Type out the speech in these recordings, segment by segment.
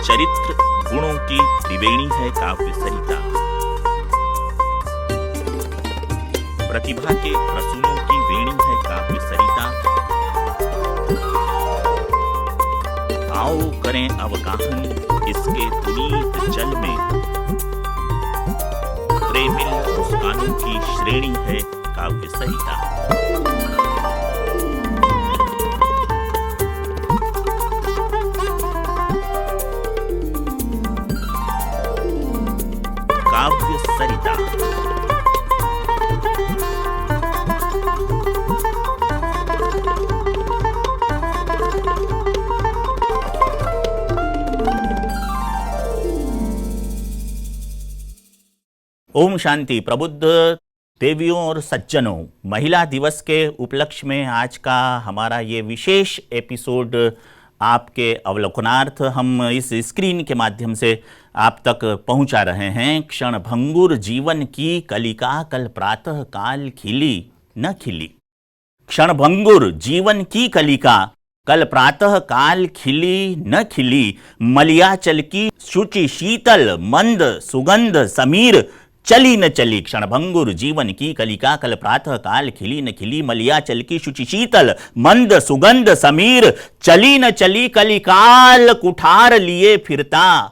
चरित्र गुणों की त्रिवेणी है काव्य सरिता। प्रतिभा के प्रसूनों की वेणी है काव्य सरिता। आओ करें अवगाहन इसके पुनीत जल में, प्रेमिल मुस्कानों की श्रेणी है काव्य सरिता। काव्य सरिता। ओम शांति। प्रबुद्ध देवियों और सज्जनों, महिला दिवस के उपलक्ष्य में आज का हमारा ये विशेष एपिसोड आपके अवलोकनार्थ हम इस स्क्रीन के माध्यम से आप तक पहुंचा रहे हैं। क्षणभंगुर जीवन की कलिका कल प्रातः काल खिली न खिली। क्षणभंगुर जीवन की कलिका कल प्रातः काल खिली न खिली। मलयाचल की शुचि शीतल मंद सुगंध समीर चली न चली। क्षणभंगुर जीवन की कलिका कल प्रातः काल खिली न खिली। मलयाचल की शुचि शीतल मंद सुगंध समीर चली न चली। कलिकाल कुठार लिए फिरता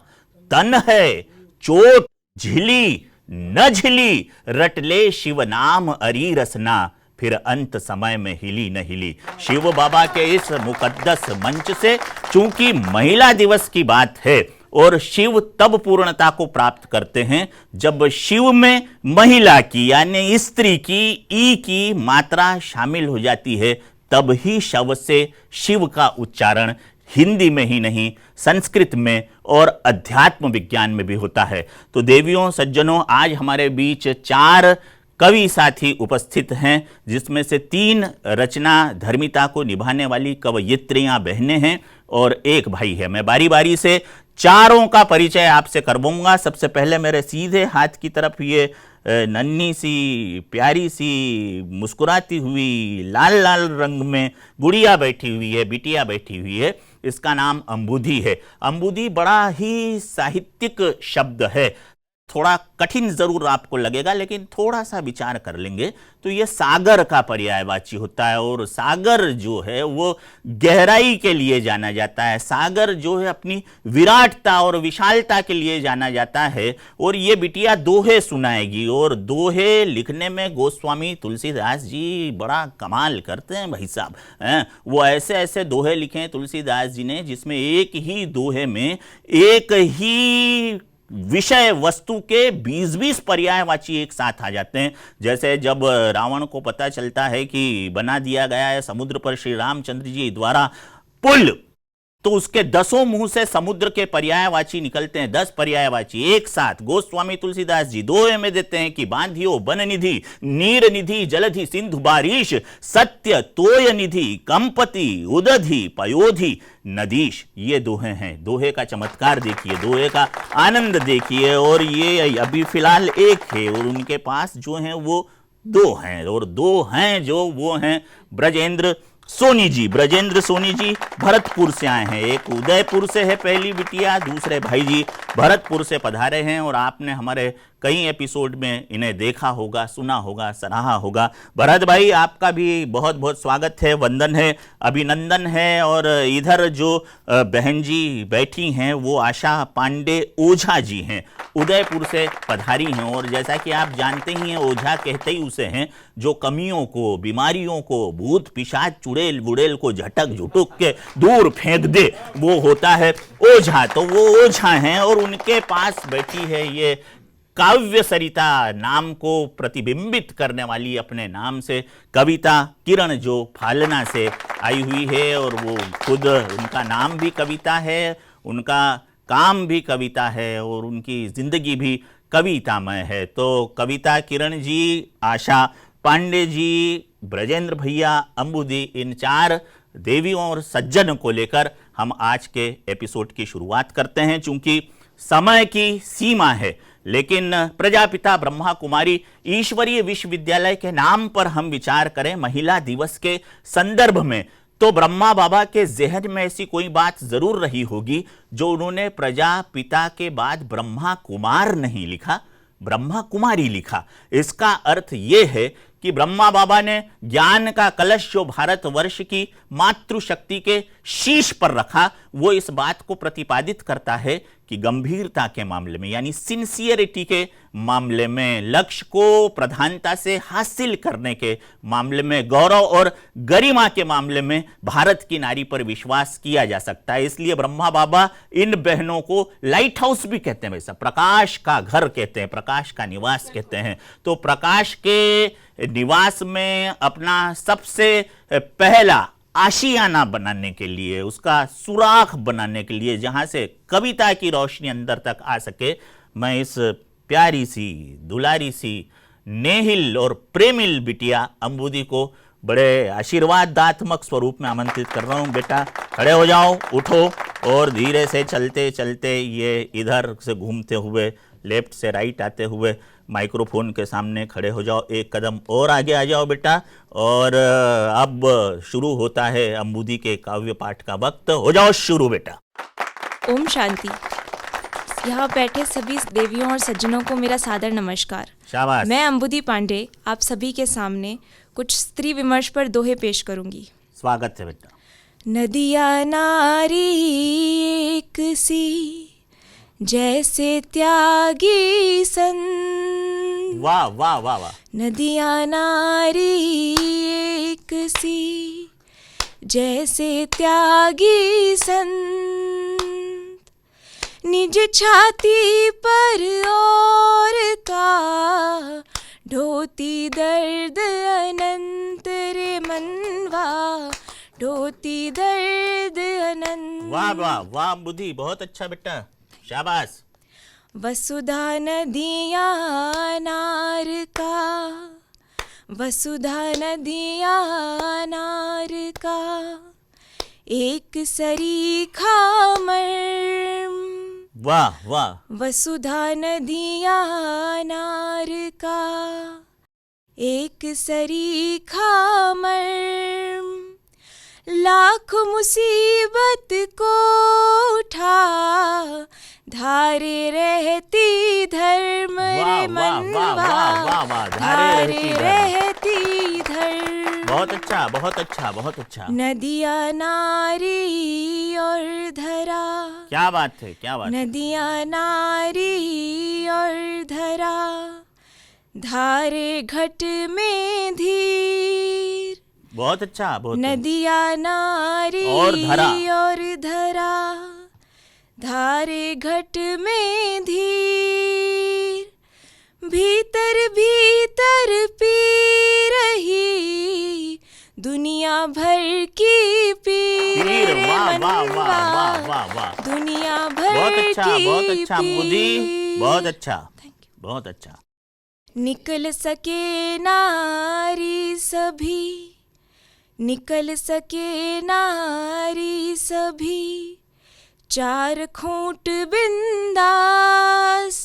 तन है चोट झिली न झिली। रटले शिव नाम अरी रसना फिर अंत समय में हिली न हिली। शिव बाबा के इस मुकद्दस मंच से चूंकि महिला दिवस की बात है और शिव तब पूर्णता को प्राप्त करते हैं जब शिव में महिला की यानी स्त्री की ई की मात्रा शामिल हो जाती है, तब ही शव से शिव का उच्चारण हिंदी में ही नहीं संस्कृत में और अध्यात्म विज्ञान में भी होता है। तो देवियों सज्जनों, आज हमारे बीच 4 कवि साथी उपस्थित हैं, जिसमें से 3 रचना धर्मिता को निभाने वाली कवयित्रियां बहनें हैं और एक भाई है। मैं बारी बारी से चारों का परिचय आपसे करवाऊंगा। सबसे पहले मेरे सीधे हाथ की तरफ ये नन्ही सी प्यारी सी मुस्कुराती हुई लाल लाल रंग में गुड़िया बैठी हुई है, बिटिया बैठी हुई है। इसका नाम अंबुदी है। अंबुदी बड़ा ही साहित्यिक शब्द है, थोड़ा कठिन जरूर आपको लगेगा, लेकिन थोड़ा सा विचार कर लेंगे तो ये सागर का पर्यायवाची होता है। और सागर जो है वो गहराई के लिए जाना जाता है। सागर जो है अपनी विराटता और विशालता के लिए जाना जाता है। और ये बिटिया दोहे सुनाएगी, और दोहे लिखने में गोस्वामी तुलसीदास जी बड़ा कमाल करते हैं भाई साहब। वो ऐसे ऐसे दोहे लिखे हैं तुलसीदास जी ने, जिसमें एक ही दोहे में एक ही विषय वस्तु के 20-20 पर्यायवाची एक साथ आ जाते हैं। जैसे जब रावण को पता चलता है कि बना दिया गया है समुद्र पर श्री रामचंद्र जी द्वारा पुल, तो उसके 10 मुंह से समुद्र के पर्यायवाची निकलते हैं, 10 पर्यायवाची एक साथ। गोस्वामी तुलसीदास जी दोहे में देते हैं कि बांधियो वन निधि नीर निधि जलधि सिंधु बारिश सत्य तोय निधि कंपति उदधि पयोधि नदीश। ये दोहे हैं। दोहे का चमत्कार देखिए, दोहे का आनंद देखिए। और ये अभी फिलहाल एक है और उनके पास जो है वो 2 हैं, और 2 हैं जो वो हैं ब्रजेंद्र सोनी जी। ब्रजेंद्र सोनी जी भरतपुर से आए हैं। एक उदयपुर से है पहली बिटिया, दूसरे भाई जी भरतपुर से पधारे हैं। और आपने हमारे कई एपिसोड में इन्हें देखा होगा, सुना होगा, सराहा होगा। भरत भाई, आपका भी बहुत बहुत स्वागत है, वंदन है, अभिनंदन है। और इधर जो बहन जी बैठी हैं वो आशा पांडे ओझा जी हैं, उदयपुर से पधारी हैं। और जैसा कि आप जानते ही हैं, ओझा कहते ही उसे हैं जो कमियों को, बीमारियों को, भूत पिशाच चुड़ैल बुड़ैल को झटक झुटुक के दूर फेंक दे, वो होता है ओझा। तो वो ओझा हैं और उनके पास बैठी है ये काव्य सरिता नाम को प्रतिबिंबित करने वाली अपने नाम से कविता किरण, जो फालना से आई हुई है। और वो खुद, उनका नाम भी कविता है, उनका काम भी कविता है और उनकी जिंदगी भी कवितामय है। तो कविता किरण जी, आशा पांडे जी, ब्रजेंद्र भैया, अंबुदी, इन 4 देवियों और सज्जन को लेकर हम आज के एपिसोड की शुरुआत करते हैं। चूंकि समय की सीमा है, लेकिन प्रजापिता ब्रह्मा कुमारी ईश्वरीय विश्वविद्यालय के नाम पर हम विचार करें महिला दिवस के संदर्भ में, तो ब्रह्मा बाबा के जहन में ऐसी कोई बात जरूर रही होगी जो उन्होंने प्रजापिता के बाद ब्रह्मा कुमार नहीं लिखा, ब्रह्मा कुमारी लिखा। इसका अर्थ यह है कि ब्रह्मा बाबा ने ज्ञान का कलश जो भारतवर्ष की मातृशक्ति के शीश पर रखा, वो इस बात को प्रतिपादित करता है कि गंभीरता के मामले में यानी सिंसियरिटी के मामले में, लक्ष्य को प्रधानता से हासिल करने के मामले में, गौरव और गरिमा के मामले में भारत की नारी पर विश्वास किया जा सकता है। इसलिए ब्रह्मा बाबा इन बहनों को लाइट हाउस भी कहते हैं, वैसा प्रकाश का घर कहते हैं, प्रकाश का निवास कहते हैं। तो प्रकाश के निवास में अपना सबसे पहला आशियाना बनाने के लिए, उसका सुराख बनाने के लिए, जहां से कविता की रोशनी अंदर तक आ सके, मैं इस प्यारी सी, दुलारी सी, नेहिल और प्रेमिल बिटिया अंबुदी को बड़े आशीर्वादात्मक स्वरूप में आमंत्रित कर रहा हूं। बेटा खड़े हो जाओ, उठो और धीरे से चलते चलते ये इधर से घूमते हुए, लेफ्ट से राइट आते हुए माइक्रोफोन के सामने खड़े हो जाओ। एक कदम और आगे आ जाओ बेटा। और अब शुरू होता है अंबुदी के काव्य पाठ का वक्त। हो जाओ शुरू बेटा। ओम शांति। यहाँ बैठे सभी देवियों और सज्जनों को मेरा सादर नमस्कार। शाबाश। मैं अंबुदी पांडे आप सभी के सामने कुछ स्त्री विमर्श पर दोहे पेश करूंगी। स्वागत है बेटा। नदिया नारी एक सी जैसे त्यागी संत। वाह वाह वाह वाह। नदिया नारी एक सी जैसे त्यागी संत। निज छाती पर और का ढोती दर्द अनंत रे मनवा, ढोती दर्द अनंत। वाह वाह वाह बुद्धि, बहुत अच्छा बेटा, शाबाश। वसुधा नदिया नार का, वसुधा नदिया नार का एक सरीखा मर्म। वाह वाह। वसुधा नदिया नार का एक सरीखा मर्म। लाख मुसीबत को उठा धारे रहती धर्म रे मनवा, धारे रहती धर्म। बहुत अच्छा बहुत अच्छा बहुत अच्छा। नदिया नारी और धरा, क्या बात है क्या बात। नदिया नारी और धरा धारे घट में धीर। बहुत अच्छा बहुत। नदिया नारी और धरा धारे घट में धीर। भीतर भीतर पी रही दुनिया भर की पीर। वाह वाह वाह वाह वाह वाह। दुनिया भर बहुत अच्छा की बहुत अच्छा बुद्धि, पीर। बहुत अच्छा बहुत अच्छा। निकल सके नारी सभी, निकल सके नारी सभी चार खूंट बिंदास।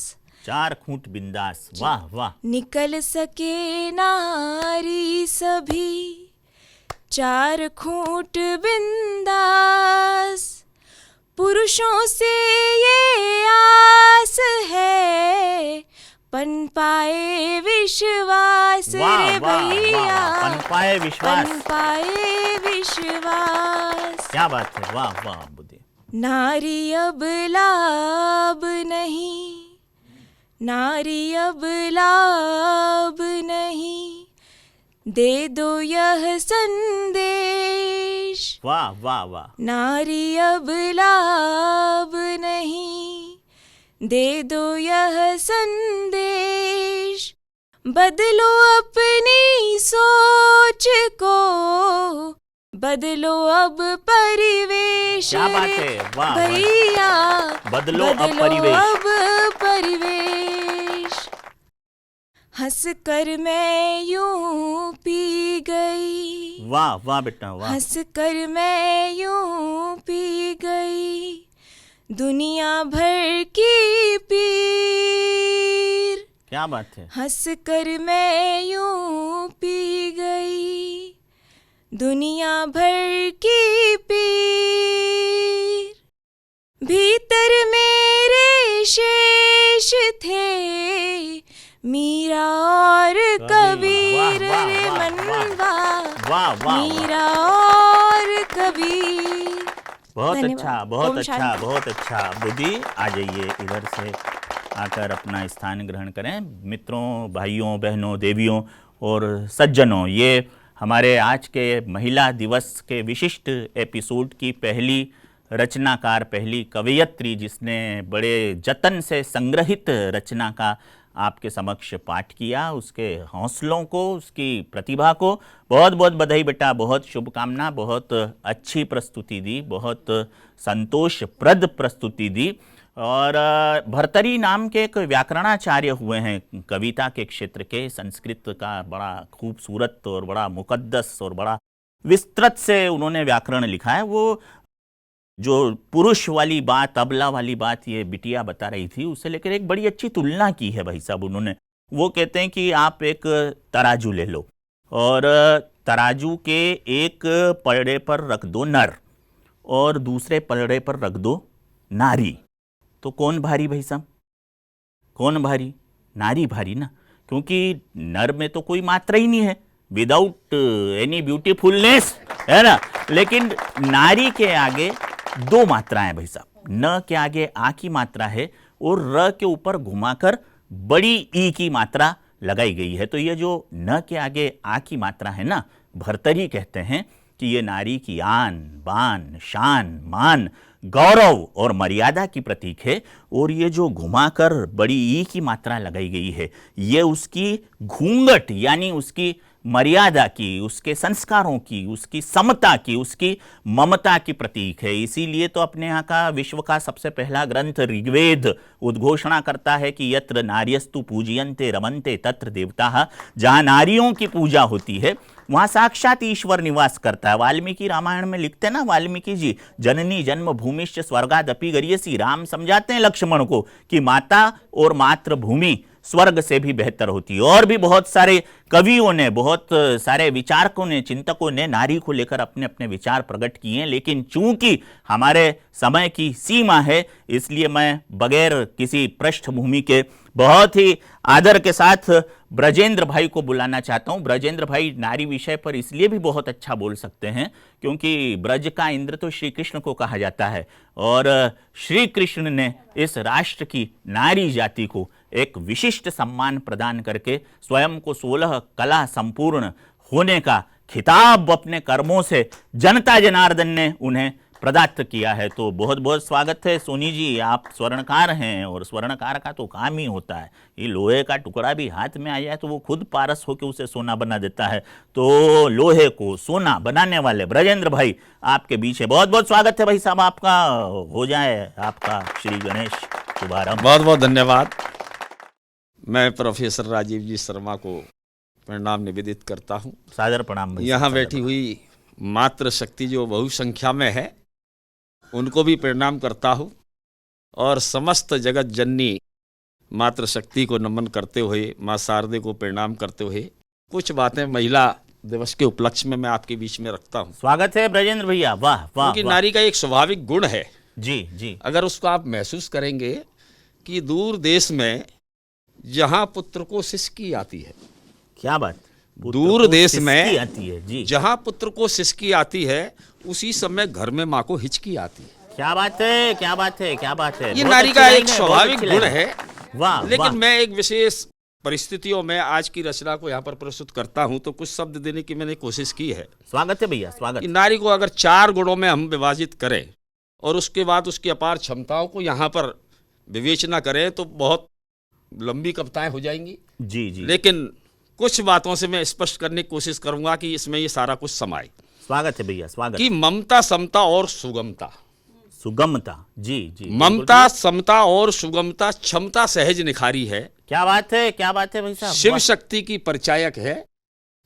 चार खूंट बिंदास, वाह वाह। निकल सके नारी सभी चार खूंट बिंदास। पुरुषों से ये आस है पन पाए विश्वास रे भैया, पन पाए विश्वास, पन पाए विश्वास। क्या बात है, वाह वाह बुद्धि। नारी अब लाभ नहीं, नारी अब लाभ नहीं, दे दो यह संदेश। वाह वाह वाह। नारी अब लाभ नहीं, दे दो यह संदेश। बदलो अपनी सोच को, बदलो अब परिवेश। क्या बात है, वाह भैया, बदलो अब परिवेश। अब परिवेश। हंस कर मैं यूं पी गई, वाह वाह बेटा वाह। हंस कर मैं यूं पी गई दुनिया भर की पीर। क्या बात है। हंस कर मैं यूं पी गई दुनिया भर की पीर भीतर मेरे शेष थे, मीरा और कबीर रे मनवा, वाह वाह, मीरा और कबीर। बहुत धन्यवाद। अच्छा, बहुत ओम अच्छा, शांति। बहुत अच्छा। बुद्धि आ जाइए, इधर से आकर अपना स्थान ग्रहण करें। मित्रों, भाइयों, बहनों, देवियों और सज्जनों, ये हमारे आज के महिला दिवस के विशिष्ट एपिसोड की पहली रचनाकार, पहली कवयित्री, जिसने बड़े जतन से संग्रहित रचना का आपके समक्ष पाठ किया, उसके हौसलों को, उसकी प्रतिभा को बहुत बहुत बधाई बेटा, बहुत शुभकामना। बहुत अच्छी प्रस्तुति दी, बहुत संतोषप्रद प्रस्तुति दी। और भर्तरी नाम के एक व्याकरणाचार्य हुए हैं कविता के क्षेत्र के, संस्कृत का बड़ा खूबसूरत और बड़ा मुकद्दस और बड़ा विस्तृत से उन्होंने व्याकरण लिखा है। वो जो पुरुष वाली बात, अबला वाली बात ये बिटिया बता रही थी, उससे लेकर एक बड़ी अच्छी तुलना की है भाई साहब उन्होंने। वो कहते हैं कि आप एक तराजू ले लो और तराजू के एक पलड़े पर रख दो नर और दूसरे पलड़े पर रख दो नारी, तो कौन भारी भाई साहब? कौन भारी? नारी भारी ना, क्योंकि नर में तो कोई मात्रा ही नहीं है, विदाउट एनी ब्यूटीफुलनेस, है ना। लेकिन नारी के आगे दो मात्राएं भाई साहब, न के आगे आ की मात्रा है और र के ऊपर घुमाकर बड़ी ई की मात्रा लगाई गई है। तो ये जो न के आगे आ की मात्रा है ना, भर्तरी कहते हैं कि ये नारी की आन बान शान मान गौरव और मर्यादा की प्रतीक है। और ये जो घुमाकर बड़ी ई की मात्रा लगाई गई है, ये उसकी घूंघट यानी उसकी मर्यादा की, उसके संस्कारों की, उसकी समता की, उसकी ममता की प्रतीक है। इसीलिए तो अपने यहाँ का विश्व का सबसे पहला ग्रंथ ऋग्वेद उद्घोषणा करता है कि यत्र नार्यस्तु पूजयन्ते रमन्ते तत्र देवताः, जहाँ नारियों की पूजा होती है वहाँ साक्षात ईश्वर निवास करता है। वाल्मीकि रामायण में लिखते हैं ना वाल्मीकि जी, जननी जन्म भूमिश्च स्वर्गादपि गरीयसी। राम समझाते हैं लक्ष्मण को कि माता और मातृभूमि स्वर्ग से भी बेहतर होती है। और भी बहुत सारे कवियों ने, बहुत सारे विचारकों ने, चिंतकों ने नारी को लेकर अपने अपने विचार प्रकट किए हैं। लेकिन चूंकि हमारे समय की सीमा है, इसलिए मैं बगैर किसी पृष्ठभूमि के बहुत ही आदर के साथ ब्रजेंद्र भाई को बुलाना चाहता हूं। ब्रजेंद्र भाई नारी विषय पर इसलिए भी बहुत अच्छा बोल सकते हैं क्योंकि ब्रज का इंद्र तो श्री कृष्ण को कहा जाता है और श्री कृष्ण ने इस राष्ट्र की नारी जाति को एक विशिष्ट सम्मान प्रदान करके स्वयं को 16 कला संपूर्ण होने का खिताब अपने कर्मों से जनता जनार्दन ने उन्हें प्रदत्त किया है। तो बहुत बहुत स्वागत है सोनी जी, आप स्वर्णकार हैं और स्वर्णकार का तो काम ही होता है, ये लोहे का टुकड़ा भी हाथ में आ जाए तो वो खुद पारस होकर उसे सोना बना देता है। तो लोहे को सोना बनाने वाले ब्रजेंद्र भाई आपके बीच है। बहुत बहुत स्वागत है भाई साहब आपका, हो जाए आपका श्री गणेश शुभारंभ। बहुत बहुत धन्यवाद। मैं प्रोफेसर राजीव जी शर्मा को प्रणाम निवेदित करता हूँ। सादर प्रणाम भाई। यहाँ बैठी हुई मातृ शक्ति जो बहुसंख्या में है उनको भी प्रणाम करता हूँ और समस्त जगत जननी मातृशक्ति को नमन करते हुए, माँ शारदे को प्रणाम करते हुए कुछ बातें महिला दिवस के उपलक्ष्य में मैं आपके बीच में रखता हूँ। स्वागत है ब्रजेंद्र भैया। वाह वाह, क्योंकि नारी का एक स्वाभाविक गुण है जी जी, अगर उसको आप महसूस करेंगे कि दूर देश में जहाँ पुत्र को सिसकी आती है, क्या बात, दूर देश में आती है जी, जहाँ पुत्र को सिसकी आती है उसी समय घर में माँ को हिचकी आती है। क्या बात है, क्या बात है, क्या बात है। ये बहुत नारी अच्छी का लाइन एक है, स्वाभाविक बहुत अच्छी गुण लाइन है। वाह लेकिन वाह। मैं एक विशेष परिस्थितियों में आज की रचना को यहाँ पर प्रस्तुत करता हूँ तो कुछ शब्द देने की मैंने कोशिश की है स्वागत है भैया, स्वागत। कि नारी को अगर 4 गुणों में हम विभाजित करें और उसके बाद उसकी अपार क्षमताओं को यहाँ पर विवेचना करें तो बहुत लंबी कविताएं हो जाएंगी जी जी, लेकिन कुछ बातों से मैं स्पष्ट करने की कोशिश करूंगा कि इसमें ये सारा कुछ समाये। स्वागत है भैया, स्वागत। कि ममता, समता और सुगमता। सुगमता, जी जी, ममता, समता और सुगमता, क्षमता सहज निखारी है। क्या बात है, क्या बात है भाई साहब। शिव शक्ति की परिचायक है,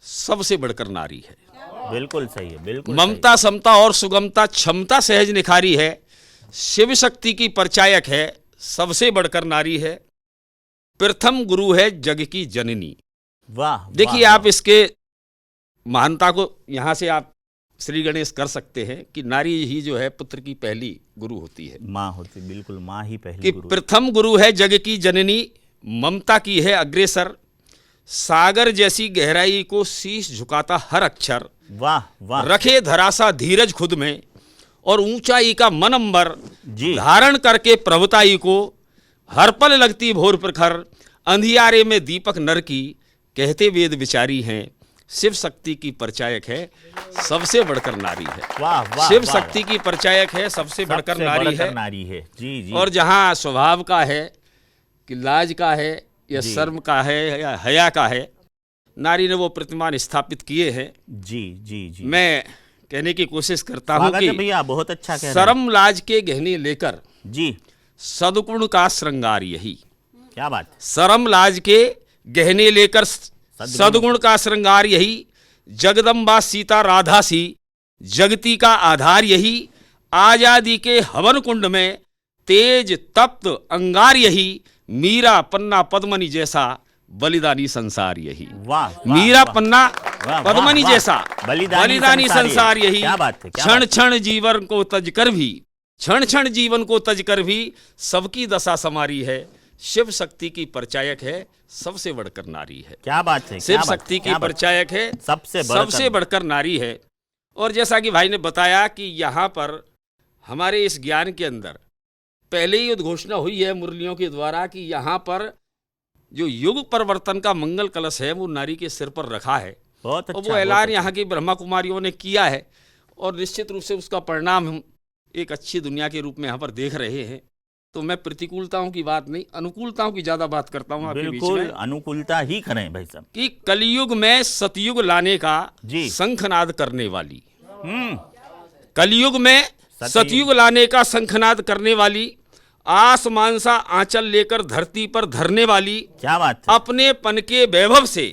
सबसे बढ़कर नारी है। बिल्कुल सही है, बिल्कुल ममता, समता और सुगमता, क्षमता सहज निखारी है, शिव शक्ति की परिचायक है, सबसे बढ़कर नारी है, प्रथम गुरु है जग की जननी। वाह। देखिए आप इसके महानता को यहाँ से आप श्री गणेश कर सकते हैं कि नारी ही जो है पुत्र की पहली गुरु होती है, माँ होती, बिल्कुल माँ ही पहली कि गुरु। प्रथम गुरु है जग की जननी, ममता की है अग्रेसर, सागर जैसी गहराई को शीश झुकाता हर अक्षर, वाह वाह रखे धरासा धीरज खुद में और ऊंचाई का मन अंबर, जी। धारण करके प्रभुताई को हर पल लगती भोर प्रखर, अंधियारे में दीपक नर की, कहते वेद विचारी हैं, शिव शक्ति की परिचायक है, सबसे बढ़कर नारी है। वाह वाह शिव वाह, शक्ति की परिचायक है, सबसे बढ़कर सबसे नारी बढ़कर है। नारी है, जी जी। और जहाँ स्वभाव का है कि लाज का है या जी। शर्म का है या हया का है, नारी ने वो प्रतिमान स्थापित किए हैं। जी जी जी। मैं कहने की कोशिश करता हूँ स्वागत है कि भैया, बहुत अच्छा कह रहे हैं। शर्म लाज के गहने लेकर जी, सद्गुण का श्रृंगार यही, क्या बात। शर्म लाज के गहने लेकर सद्गुण का श्रृंगार यही, जगदम्बा सीता राधा सी, जगती का आधार यही, आजादी के हवन कुंड में तेज तप्त अंगार यही, मीरा पन्ना पद्मनी जैसा बलिदानी संसार यही। वाह वाह, मीरा वाह। पन्ना वाह, पद्मनी वाह, जैसा बलिदानी संसार यही, क्या बात है, क्या क्षण बात क्षण जीवन को तज कर भी, क्षण क्षण जीवन को तज कर भी सबकी दशा समारी है, शिव शक्ति की परिचायक है, सबसे बढ़कर नारी है। क्या बात है, शिव क्या बात, शक्ति की क्या बात। परिचायक है, सबसे बढ़कर नारी है। और जैसा कि भाई ने बताया कि यहाँ पर हमारे इस ज्ञान के अंदर पहले ही उद्घोषणा हुई है मुरलियों के द्वारा कि यहाँ पर जो युग परिवर्तन का मंगल कलश है वो नारी के सिर पर रखा है, बहुत और अच्छा, वो ऐलान बहुत यहाँ की ब्रह्मा कुमारियों ने किया है, और निश्चित रूप से उसका परिणाम हम एक अच्छी दुनिया के रूप में यहाँ पर देख रहे हैं। तो मैं प्रतिकूलताओं की बात नहीं, अनुकूलताओं की ज्यादा बात करता हूँ आपके बीच बिल्कुल में, अनुकूलता ही करें भाई साहब। कि कलयुग में सतयुग लाने का जी। शंखनाद करने वाली, हम्म, कलयुग में सतयुग लाने का शंखनाद करने वाली, आसमान सा आंचल लेकर धरती पर धरने वाली, क्या बात है। अपने पन के वैभव से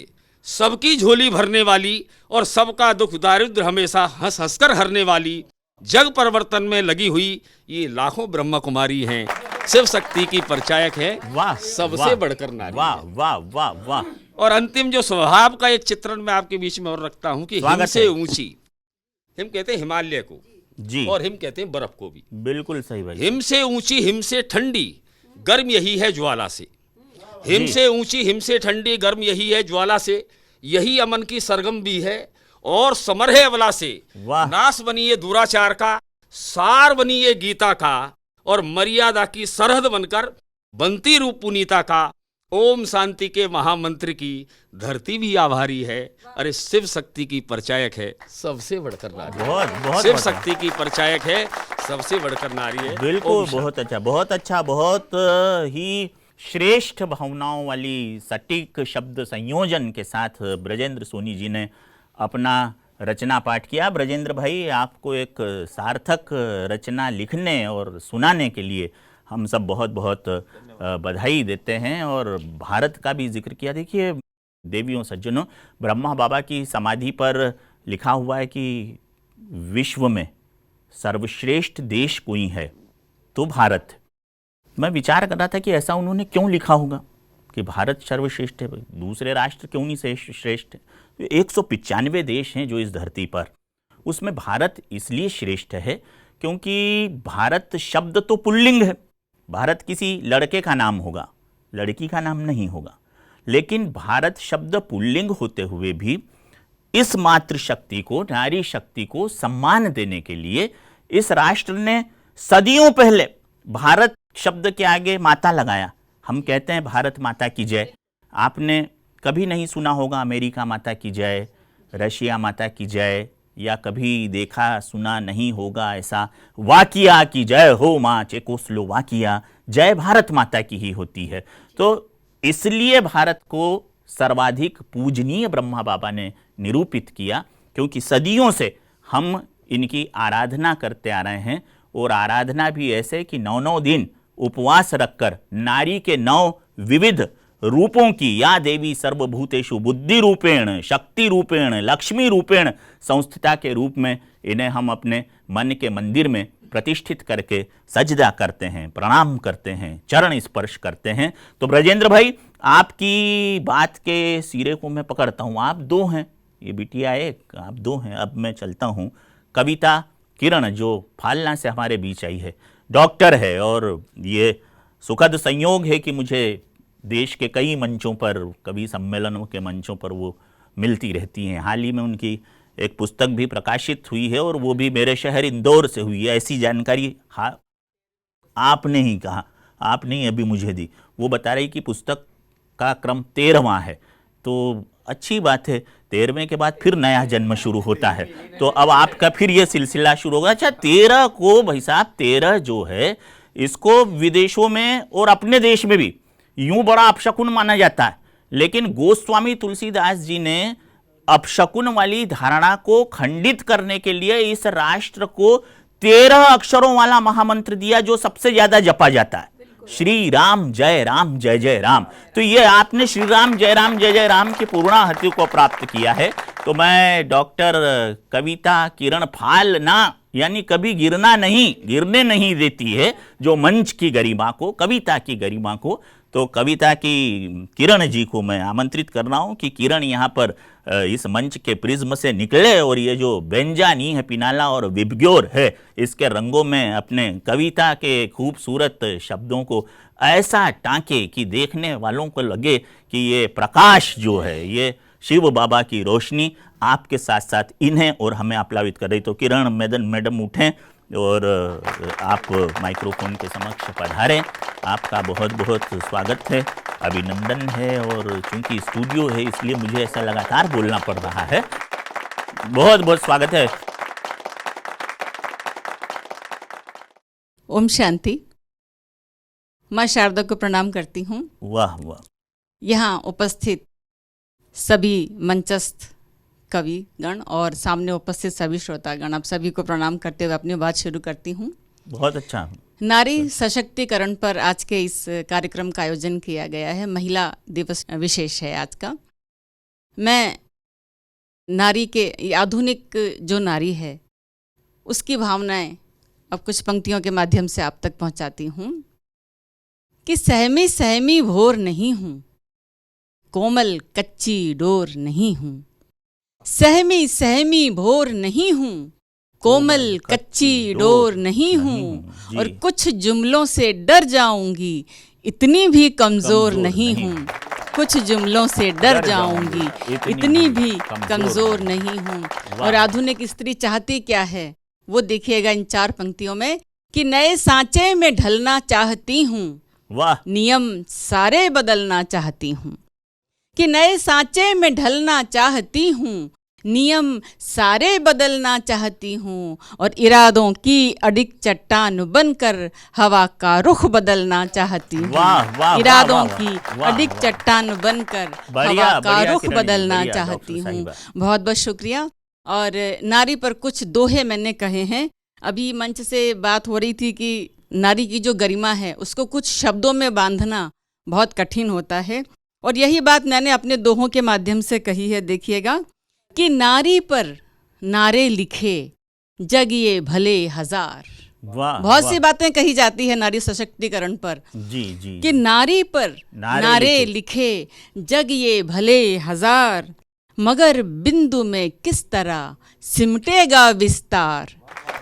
सबकी झोली भरने वाली, और सबका दुख दारिद्र हमेशा हंस हंसकर हरने वाली, जग परिवर्तन में लगी हुई ये लाखों ब्रह्मा कुमारी हैं, शिव शक्ति की परिचायक है, वाह, सबसे वाह, बढ़कर नारी वाह है। वाह वाह वाह। और अंतिम जो स्वभाव का एक चित्रण मैं आपके बीच में और रखता हूं कि स्वागत हिम से है। ऊंची, हिम कहते हैं हिमालय को, जी, और हिम कहते हैं बर्फ को भी। बिल्कुल सही भाई। हिम से ऊंची हिम से ठंडी गर्म यही है ज्वाला से, हिम जी। से ऊंची हिम से ठंडी गर्म यही है ज्वाला से, यही अमन की सरगम भी है और समर है अबला से, वाह। नाश बनी ये दुराचार का, सार बनी ये गीता का, और मर्यादा की सरहद बनकर बनती रूप पुनीता का, ओम शांति के महामंत्र की धरती भी आभारी है, अरे शिव शक्ति की परिचायक है, सबसे बढ़कर नारी है। बहुत बहुत शिव बहुत शक्ति की परिचायक है, सबसे बढ़कर नारी है। बिल्कुल, ओम शांति। बहुत अच्छा, बहुत अच्छा, बहुत ही श्रेष्ठ भावनाओं वाली सटीक शब्द संयोजन के साथ ब्रजेंद्र सोनी जी ने अपना रचना पाठ किया। ब्रजेंद्र भाई, आपको एक सार्थक रचना लिखने और सुनाने के लिए हम सब बहुत बहुत बधाई देते हैं। और भारत का भी जिक्र किया। देखिए देवियों सज्जनों, ब्रह्मा बाबा की समाधि पर लिखा हुआ है कि विश्व में सर्वश्रेष्ठ देश कोई है तो भारत। मैं विचार कर रहा था कि ऐसा उन्होंने क्यों लिखा होगा कि भारत सर्वश्रेष्ठ है, दूसरे राष्ट्र क्यों नहीं श्रेष्ठ है। 195 देश हैं जो इस धरती पर, उसमें भारत इसलिए श्रेष्ठ है क्योंकि भारत शब्द तो पुल्लिंग है, भारत किसी लड़के का नाम होगा, लड़की का नाम नहीं होगा। लेकिन भारत शब्द पुल्लिंग होते हुए भी इस मातृशक्ति को, नारी शक्ति को सम्मान देने के लिए इस राष्ट्र ने सदियों पहले भारत शब्द के आगे माता लगाया। हम कहते हैं भारत माता की जय। आपने कभी नहीं सुना होगा अमेरिका माता की जय, रशिया माता की जय, या कभी देखा सुना नहीं होगा ऐसा वाकिया की जय हो माँ चेकोस्लोवाकिया, जय भारत माता की ही होती है। तो इसलिए भारत को सर्वाधिक पूजनीय ब्रह्मा बाबा ने निरूपित किया, क्योंकि सदियों से हम इनकी आराधना करते आ रहे हैं। और आराधना भी ऐसे कि 9 दिन उपवास रखकर नारी के 9 विविध रूपों की, या देवी सर्वभूतेषु बुद्धि रूपेण, शक्ति रूपेण, लक्ष्मी रूपेण संस्थिता के रूप में इन्हें हम अपने मन के मंदिर में प्रतिष्ठित करके सजदा करते हैं, प्रणाम करते हैं, चरण स्पर्श करते हैं। तो ब्रजेंद्र भाई, आपकी बात के सिरे को मैं पकड़ता हूँ। आप 2 हैं, ये बिटिया एक, आप 2 हैं। अब मैं चलता हूँ कविता किरण जो फालना से हमारे बीच आई है, डॉक्टर है, और ये सुखद संयोग है कि मुझे देश के कई मंचों पर, कवि सम्मेलनों के मंचों पर वो मिलती रहती हैं। हाल ही में उनकी एक पुस्तक भी प्रकाशित हुई है और वो भी मेरे शहर इंदौर से हुई है। ऐसी जानकारी आपने ही कहा, आपने ही अभी मुझे दी। वो बता रही कि पुस्तक का क्रम 13वां है, तो अच्छी बात है। 13वें के बाद फिर नया जन्म शुरू होता है, तो अब आपका फिर ये सिलसिला शुरू होगा। अच्छा, 13 को भाई साहब, 13 जो है इसको विदेशों में और अपने देश में भी यूं बड़ा अपशकुन माना जाता है, लेकिन गोस्वामी तुलसीदास जी ने अपशकुन वाली धारणा को खंडित करने के लिए इस राष्ट्र को 13 अक्षरों वाला महामंत्र दिया जो सबसे ज्यादा जपा जाता है, श्री राम जय जय राम। तो ये आपने श्री राम जय राम की पूर्णाहुति को प्राप्त किया है। तो मैं डॉक्टर कविता किरण फालना, यानी कभी गिरने नहीं देती है जो मंच की गरिमा को, कविता की गरिमा को, तो कविता की किरण जी को मैं आमंत्रित कर रहा हूँ कि किरण यहाँ पर इस मंच के प्रिज्म से निकले और ये जो बेंजानी है, पिनाला और विबग्योर है, इसके रंगों में अपने कविता के खूबसूरत शब्दों को ऐसा टांके कि देखने वालों को लगे कि ये प्रकाश जो है, ये शिव बाबा की रोशनी आपके साथ साथ इन्हें और हमें आप्लावित कर रही। तो किरण मैडम उठें और आप माइक्रोफोन के समक्ष पधारें। आपका बहुत बहुत स्वागत है, अभिनंदन है, और चूंकि स्टूडियो है इसलिए मुझे ऐसा लगातार बोलना पड़ रहा है। बहुत बहुत स्वागत है। ओम शांति। माँ शारदा को प्रणाम करती हूँ। वाह वाह। यहाँ उपस्थित सभी मंचस्थ कवि गण और सामने उपस्थित सभी श्रोतागण, आप सभी को प्रणाम करते हुए अपनी बात शुरू करती हूँ। बहुत अच्छा। नारी सशक्तिकरण पर आज के इस कार्यक्रम का आयोजन किया गया है। महिला दिवस विशेष है आज का। मैं नारी के, आधुनिक जो नारी है उसकी भावनाएं अब कुछ पंक्तियों के माध्यम से आप तक पहुंचाती हूँ कि सहमी सहमी भोर नहीं हूँ, कोमल कच्ची डोर नहीं हूँ। सहमी सहमी भोर नहीं हूँ, कोमल कच्ची डोर नहीं हूँ, और कुछ जुमलों से डर जाऊंगी, इतनी भी कमजोर नहीं हूँ। कुछ जुमलों से डर जाऊंगी, इतनी भी कमजोर नहीं हूँ। और आधुनिक स्त्री चाहती क्या है वो देखिएगा इन 4 पंक्तियों में कि नए सांचे में ढलना चाहती हूँ, नियम सारे बदलना चाहती हूँ। कि नए सांचे में ढलना चाहती हूँ, नियम सारे बदलना चाहती हूँ, और इरादों की अडिग चट्टान बनकर हवा का रुख बदलना चाहती हूँ। इरादों की अडिग चट्टान बनकर हवा का रुख बदलना चाहती हूँ। बहुत बहुत शुक्रिया। और नारी पर कुछ दोहे मैंने कहे हैं। अभी मंच से बात हो रही थी कि नारी की जो गरिमा है उसको कुछ शब्दों में बांधना बहुत कठिन होता है, और यही बात मैंने अपने दोहों के माध्यम से कही है। देखिएगा कि नारी पर नारे लिखे जग ये भले हजार। बहुत सी बातें कही जाती है नारी सशक्तिकरण पर। जी। कि नारी पर नारे लिखे जग ये भले हजार, मगर बिंदु में किस तरह सिमटेगा विस्तार।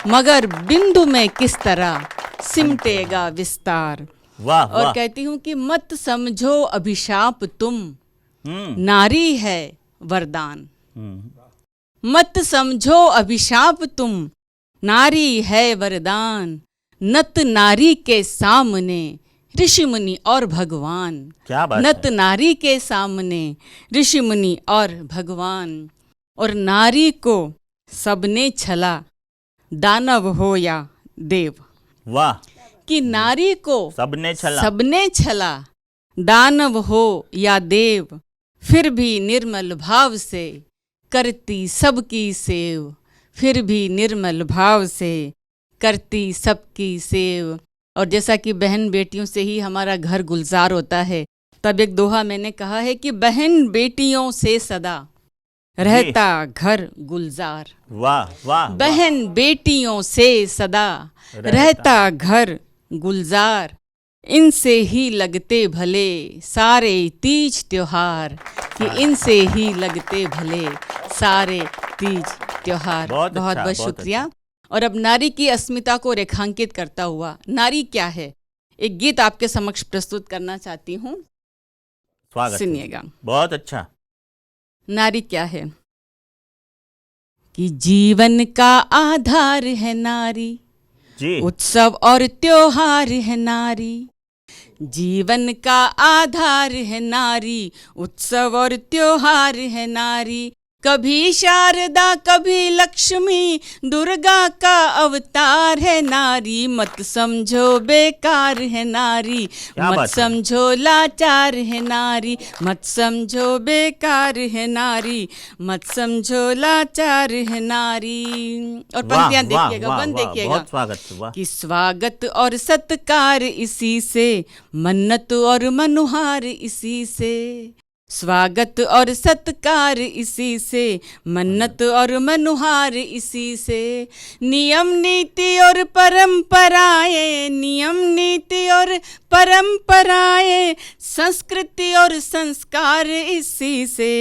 मगर बिंदु में किस तरह सिमटेगा विस्तार। और कहती हूँ कि मत समझो अभिशाप तुम, नारी है वरदान। मत समझो अभिशाप तुम, नारी है वरदान। नत नारी के सामने ऋषि मुनि और भगवान। क्या बात नत है? नारी के सामने ऋषि मुनि और भगवान। और नारी को सबने छला, दानव हो या देव। वाह। कि नारी को सबने छला, दानव हो या देव, फिर भी निर्मल भाव से करती सबकी सेव। फिर भी निर्मल भाव से करती सबकी सेव। और जैसा कि बहन बेटियों से ही हमारा घर गुलजार होता है, तब एक दोहा मैंने कहा है कि बहन बेटियों से सदा रहता घर गुलजार। वाह वाह। बहन बेटियों से सदा रहता घर गुलजार, इनसे ही लगते भले सारे तीज त्योहार। कि इनसे ही लगते भले सारे तीज त्योहार। बहुत अच्छा, बहुत बहुत बहुत शुक्रिया। और अब नारी की अस्मिता को रेखांकित करता हुआ नारी क्या है, एक गीत आपके समक्ष प्रस्तुत करना चाहती हूँ, स्वागत है। सुनिएगा। बहुत अच्छा। नारी क्या है कि जीवन का आधार है नारी, जी उत्सव और त्योहार है नारी। जीवन का आधार है नारी, उत्सव और त्योहार है नारी। कभी शारदा कभी लक्ष्मी, दुर्गा का अवतार है नारी। मत समझो बेकार है नारी, क्या मत बात है? समझो लाचार है नारी। मत समझो बेकार है नारी, मत समझो लाचार है नारी। और पंक्तियां वाह, देखिएगा, वाह, बंद वाह, देखिएगा बहुत स्वागत, वाह। कि स्वागत और सत्कार इसी से, मन्नत और मनुहार इसी से। स्वागत और सत्कार इसी से, मन्नत और मनुहार इसी से। नियम नीति और परंपराएं, नियम नीति और परंपराएं, संस्कृति और संस्कार इसी से।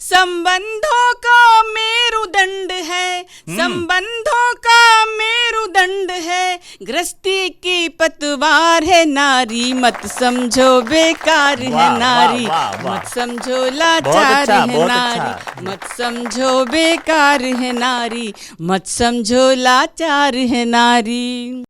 संबंधों का मेरुदंड है, संबंधों का मेरुदंड है, गृहस्थी की पतवार है नारी। मत समझो बेकार है वाह, नारी, वाह, वाह, वाह। मत समझो लाचार अच्छा, है बहुत नारी। अच्छा। मत समझो बेकार है नारी, मत समझो लाचार है नारी।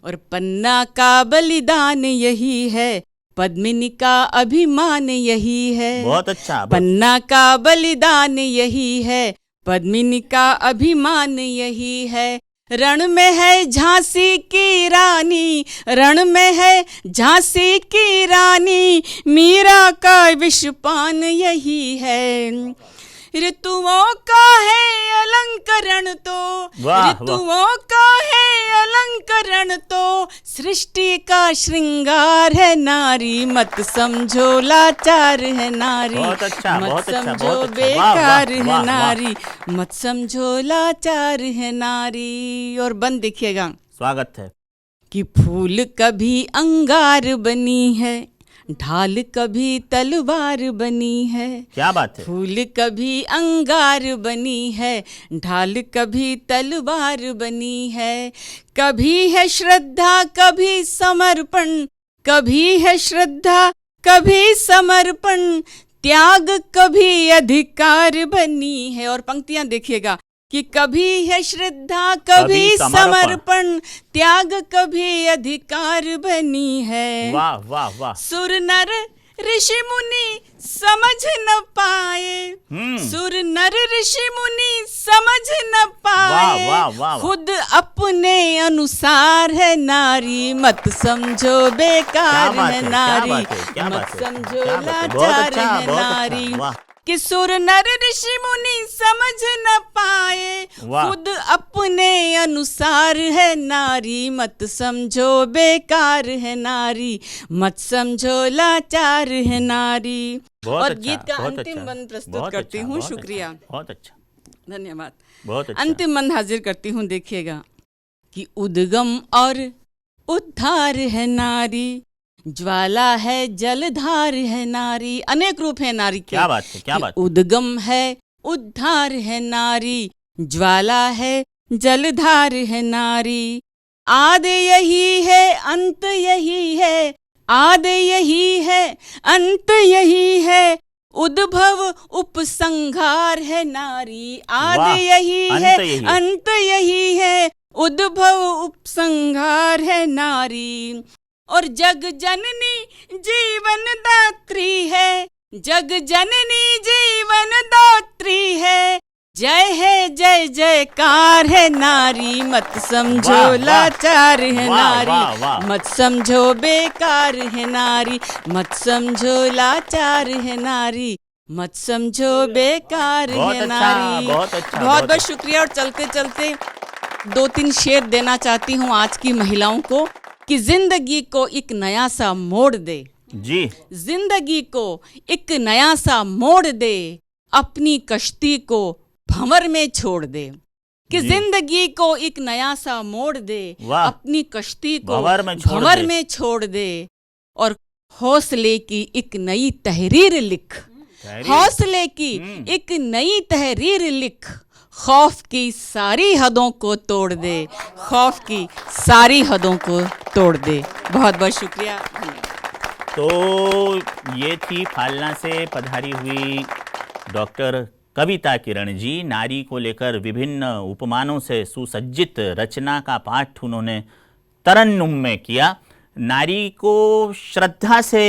और पन्ना का बलिदान यही है, पद्मिनी का अभिमान यही है। बहुत अच्छा, बहुत पन्ना का बलिदान यही है, पद्मिनी का अभिमान यही है। रण में है झांसी की रानी, रण में है झांसी की रानी, मीरा का विषपान यही है। ऋतुओं का है अलंकरण तो, वाह, ऋतुओं का है अलंकरण तो, सृष्टि का श्रृंगार है नारी। मत समझो लाचार है नारी, बहुत अच्छा, मत बहुत अच्छा, समझो बहुत अच्छा। बेकार वाह, है वाह, वाह। नारी, मत समझो लाचार है नारी। और बंद देखिएगा स्वागत है। कि फूल कभी अंगार बनी है, ढाल कभी तलवार बनी है। क्या बात है? फूल कभी अंगार बनी है, ढाल कभी तलवार बनी है। कभी है श्रद्धा कभी समर्पण, कभी है श्रद्धा कभी समर्पण, त्याग कभी अधिकार बनी है। और पंक्तियां देखिएगा कि कभी है श्रद्धा कभी समर्पण, त्याग कभी अधिकार बनी है। वाह वाह वाह। सुर नर ऋषि मुनि समझ न पाए, सुर नर ऋषि मुनि समझ न पाए, वाह, वाह, वाह। खुद अपने अनुसार है नारी। मत समझो बेकार क्या बात है है, नारी, क्या बात है, क्या मत बात है, समझो क्या बात है। बहुत लाचार अच्छा, है बहुत अच्छा, नारी। वाह। कि सुर नर ऋषि मुनि समझ न पाए, वाह। खुद अपने अनुसार है नारी। मत समझो बेकार है नारी, मत समझो लाचार है नारी। बहुत और अच्छा, गीत का बहुत अंतिम अच्छा, बंद प्रस्तुत बहुत करती अच्छा, हूँ। बहुत शुक्रिया, अच्छा, बहुत अच्छा, धन्यवाद। बहुत अच्छा। अंतिम बंद हाजिर करती हूँ, देखिएगा कि उद्गम और उद्धार है नारी, ज्वाला है जलधार है नारी। अनेक रूप है नारी के। क्या बात है, क्या बात है। उद्गम है उद्धार है नारी, ज्वाला है जलधार है नारी। आद यही है अंत यही है, आद यही है अंत यही है, उद्भव उपसंहार है नारी। आद वाह, यही अंत है यही है। अंत यही है, उद्भव उपसंहार है नारी। और जग जननी जीवन दात्री है, जग जननी जीवन दात्री है, जय है जय जयकार है नारी। मत समझो वाह, वाह। लाचार है वाह, नारी, वाह, वाह। मत समझो बेकार है नारी, मत समझो लाचार है नारी, मत समझो बेकार बहुत है अच्छा, नारी। बहुत अच्छा, बहुत बहुत बहुत शुक्रिया। और चलते चलते 2-3 शेर देना चाहती हूँ आज की महिलाओं को कि जिंदगी को एक नया सा मोड़ दे, जी जिंदगी को एक नया सा मोड़ दे, अपनी कश्ती को भंवर में छोड़ दे। कि जी। जिंदगी को एक नया सा मोड़ दे, वाह। अपनी कश्ती को भंवर में छोड़ भंवर दे। में छोड़ दे, और हौसले की एक नई तहरीर लिख, तहरीर। हौसले की हम्म। एक नई तहरीर लिख, खौफ की सारी हदों को तोड़ दे, खौफ की सारी हदों को तोड़ दे। बहुत बहुत शुक्रिया, धन्यवाद। तो ये थी फालना से पधारी हुई डॉक्टर कविता किरण जी। नारी को लेकर विभिन्न उपमानों से सुसज्जित रचना का पाठ उन्होंने तरन्नुम में किया। नारी को श्रद्धा से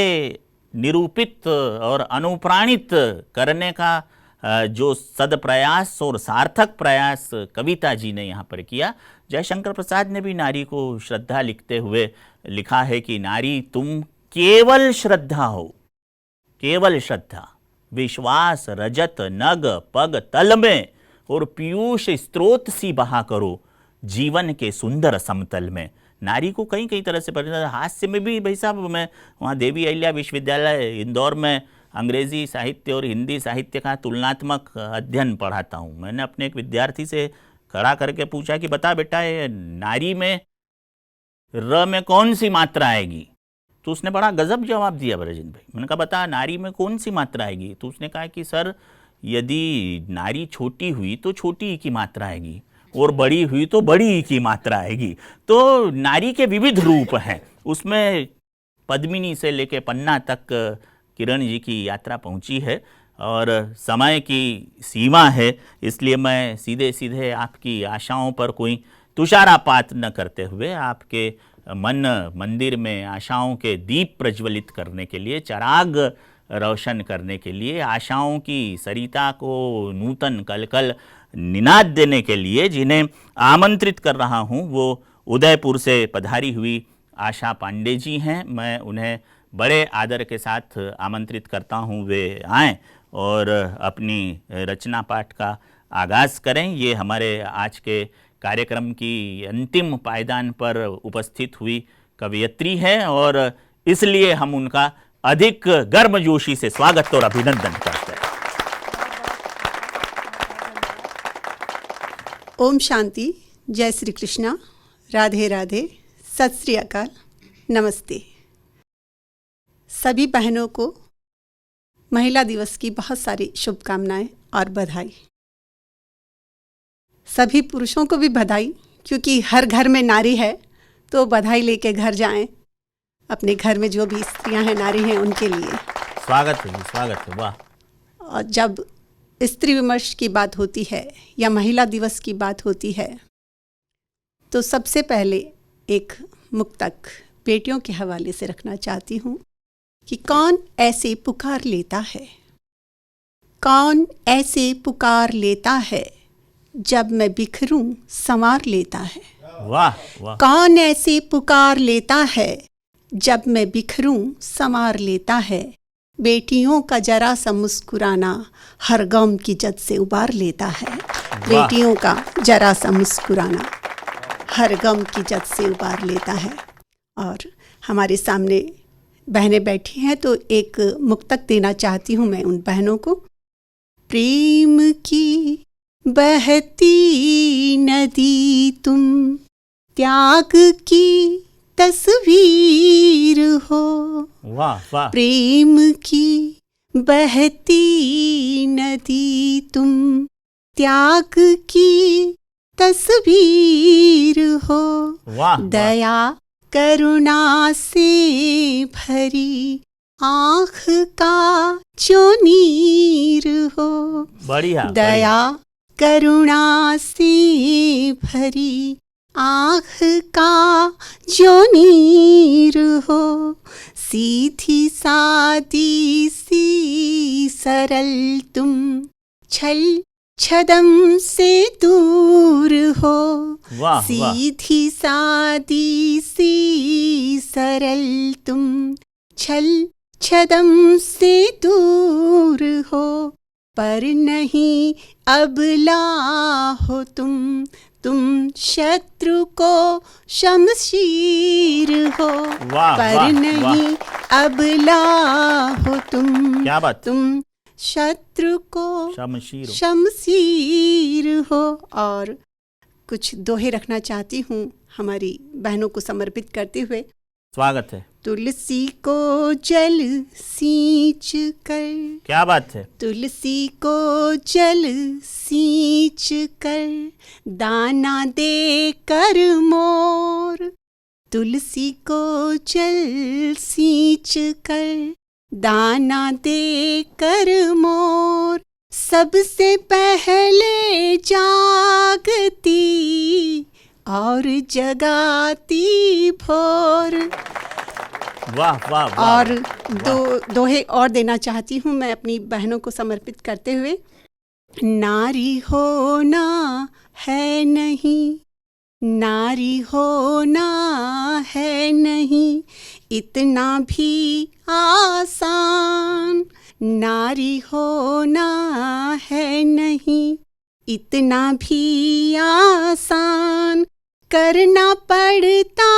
निरूपित और अनुप्राणित करने का जो सदप्रयास और सार्थक प्रयास कविता जी ने यहाँ पर किया। जयशंकर प्रसाद ने भी नारी को श्रद्धा लिखते हुए लिखा है कि नारी तुम केवल श्रद्धा हो, केवल श्रद्धा, विश्वास रजत नग पग तल में और पीयूष स्रोत सी बहा करो जीवन के सुंदर समतल में। नारी को कई कई तरह से हास्य में भी, भाई साहब मैं वहाँ देवी अहिल्या विश्वविद्यालय इंदौर में अंग्रेजी साहित्य और हिंदी साहित्य का तुलनात्मक अध्ययन पढ़ाता हूँ। मैंने अपने एक विद्यार्थी से खड़ा करके पूछा कि बता बेटा ये नारी में र में कौन सी मात्रा आएगी, तो उसने बड़ा गजब जवाब दिया ब्रजेंद्र भाई। मैंने कहा बता नारी में कौन सी मात्रा आएगी, तो उसने कहा कि सर यदि नारी छोटी हुई तो छोटी की मात्रा आएगी और बड़ी हुई तो बड़ी की मात्रा आएगी। तो नारी के विविध रूप हैं, उसमें पद्मिनी से लेके पन्ना तक किरण जी की यात्रा पहुंची है और समय की सीमा है, इसलिए मैं सीधे सीधे आपकी आशाओं पर कोई तुषारापात न करते हुए आपके मन मंदिर में आशाओं के दीप प्रज्वलित करने के लिए, चिराग रोशन करने के लिए, आशाओं की सरिता को नूतन कलकल निनाद देने के लिए जिन्हें आमंत्रित कर रहा हूं वो उदयपुर से पधारी हुई आशा पांडे जी हैं। मैं उन्हें बड़े आदर के साथ आमंत्रित करता हूं वे आएँ और अपनी रचना पाठ का आगाज़ करें। ये हमारे आज के कार्यक्रम की अंतिम पायदान पर उपस्थित हुई कवयित्री है और इसलिए हम उनका अधिक गर्मजोशी से स्वागत और अभिनंदन करते हैं। ओम शांति, जय श्री कृष्णा, राधे राधे, सत श्री अकाल, नमस्ते। सभी बहनों को महिला दिवस की बहुत सारी शुभकामनाएं और बधाई। सभी पुरुषों को भी बधाई, क्योंकि हर घर में नारी है तो बधाई लेके घर जाएं। अपने घर में जो भी स्त्रियां हैं, नारी हैं, उनके लिए स्वागत है, स्वागत है। वाह। और जब स्त्री विमर्श की बात होती है या महिला दिवस की बात होती है तो सबसे पहले एक मुक्तक बेटियों के हवाले से रखना चाहती हूँ कि कौन ऐसे पुकार लेता है, कौन ऐसे पुकार लेता है, जब मैं बिखरूं संवार लेता है। वाह वाह। कौन ऐसे पुकार लेता है, जब मैं बिखरूं संवार लेता है। बेटियों का जरा सा मुस्कुराना हर गम की जद से उबार लेता है। बेटियों का जरा सा मुस्कुराना हर गम की जद से उबार लेता है। और हमारे सामने बहनें बैठी हैं तो एक मुक्तक देना चाहती हूँ मैं उन बहनों को। प्रेम की बहती नदी तुम, त्याग की तस्वीर हो। वाह वाह। प्रेम की बहती नदी तुम, त्याग की तस्वीर हो। वाह। दया करुणा से भरी आँख का जो नीर हो। बढ़िया। दया करुणा से भरी आँख का जो नीर हो। सीधी सादी सी सरल तुम, छल छदम से दूर हो। वाह। सीधी सादी सी सरल तुम, छल छदम से दूर हो। पर नहीं अबला हो तुम शत्रु को शमशीर हो। वाह, पर वाह, नहीं अबला हो क्या बात। तुम शत्रु को शमशीर हो। शमशीर हो। और कुछ दोहे रखना चाहती हूँ हमारी बहनों को समर्पित करते हुए। स्वागत है। तुलसी को जल सींच कर, क्या बात है। तुलसी को जल सींच कर, दाना दे कर मोर। तुलसी को जल सींच कर, दाना दे कर मोर। सबसे पहले जागती और जगाती भोर। वाह वाह वाह। और दोहे और देना चाहती हूँ मैं अपनी बहनों को समर्पित करते हुए। नारी होना है नहीं, नारी होना है नहीं इतना भी आसान। नारी होना है नहीं इतना भी आसान। करना पड़ता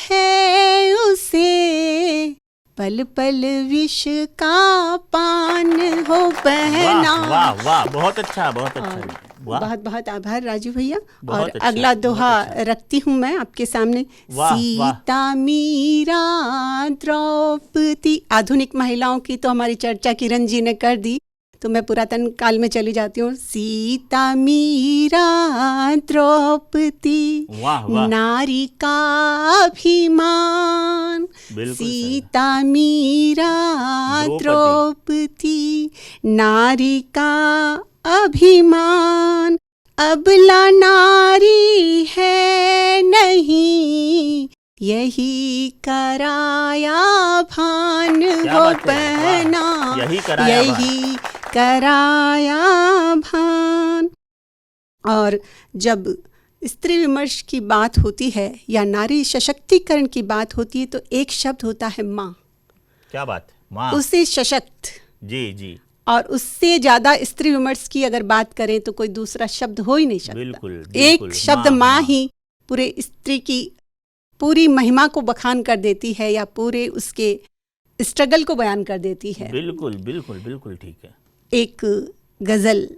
है उसे पल पल विष का पान हो बहना। वाह वाह वाह, बहुत अच्छा बहुत अच्छा। वाह, बहुत बहुत आभार राजू भैया। बहुत और अच्छा, अगला दोहा बहुत अच्छा। रखती हूँ मैं आपके सामने। वाह, सीता मीरा द्रौपदी। आधुनिक महिलाओं की तो हमारी चर्चा किरण जी ने कर दी, तो मैं पुरातन काल में चली जाती हूँ। सीता मीरा द्रौपदी, वाह वाह, नारी का अभिमान। बिल्कुल सही। सीता मीरा द्रौपदी, नारी का अभिमान। अबला नारी है नहीं यही कराया भान क्या हो बात है, बहना, वाह, यही कराया भान। यही कराया भान। और जब स्त्री विमर्श की बात होती है या नारी सशक्तिकरण की बात होती है तो एक शब्द होता है माँ। क्या बात है, माँ। उससे सशक्त, जी जी, और उससे ज्यादा स्त्री विमर्श की अगर बात करें तो कोई दूसरा शब्द हो ही नहीं सकता। बिल्कुल, बिल्कुल, एक शब्द माँ, माँ माँ। ही पूरे स्त्री की पूरी महिमा को बखान कर देती है या पूरे उसके स्ट्रगल को बयान कर देती है। बिल्कुल बिल्कुल बिल्कुल ठीक है। एक गजल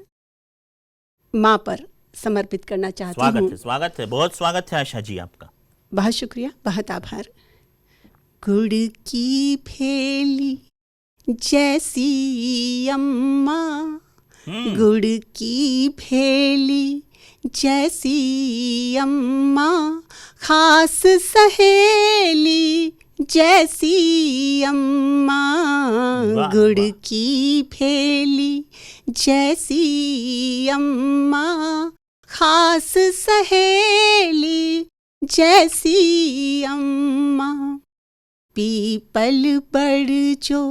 माँ पर समर्पित करना चाहती स्वागत हूँ। है, स्वागत है, बहुत स्वागत है आशा जी आपका। बहुत शुक्रिया, बहुत आभार। गुड़ की फेली जैसी अम्मा, गुड़ की फेली जैसी अम्मा, खास सहेली जैसी अम्मा। वाह, गुड़ वाह। की फेली जैसी अम्मा, खास सहेली जैसी अम्मा। पीपल बड़ जो